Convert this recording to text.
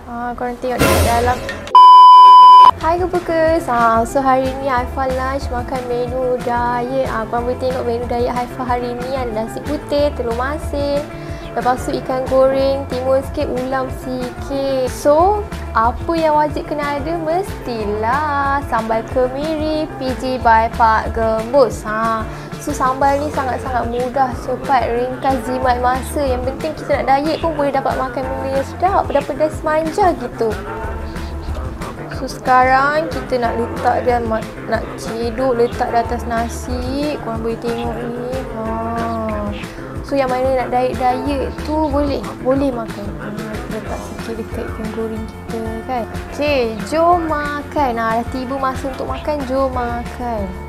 Korang tengok dekat dalam. Hai Gebukers. So hari ni Haifah lunch makan menu diet. Korang boleh tengok menu diet Haifah hari ni ada nasi putih, telur masin, lepas tu ikan goreng, timun sikit, ulam sikit. So apa yang wajib kena ada? Mestilah sambal kemiri PG by Pak Gembus. So sambal ni sangat-sangat mudah, cepat, ringkas, jimat masa. Yang penting kita nak diet pun boleh dapat makan benda yang sedap, pedas-pedas manja gitu. So sekarang kita nak letak dia, nak cedok letak di atas nasi. Korang boleh tengok ni. So yang mana nak diet tu boleh makan. Letak sikit dekat ikan goreng kita kan. Okay, jom makan. Dah tiba masa untuk makan, jom makan.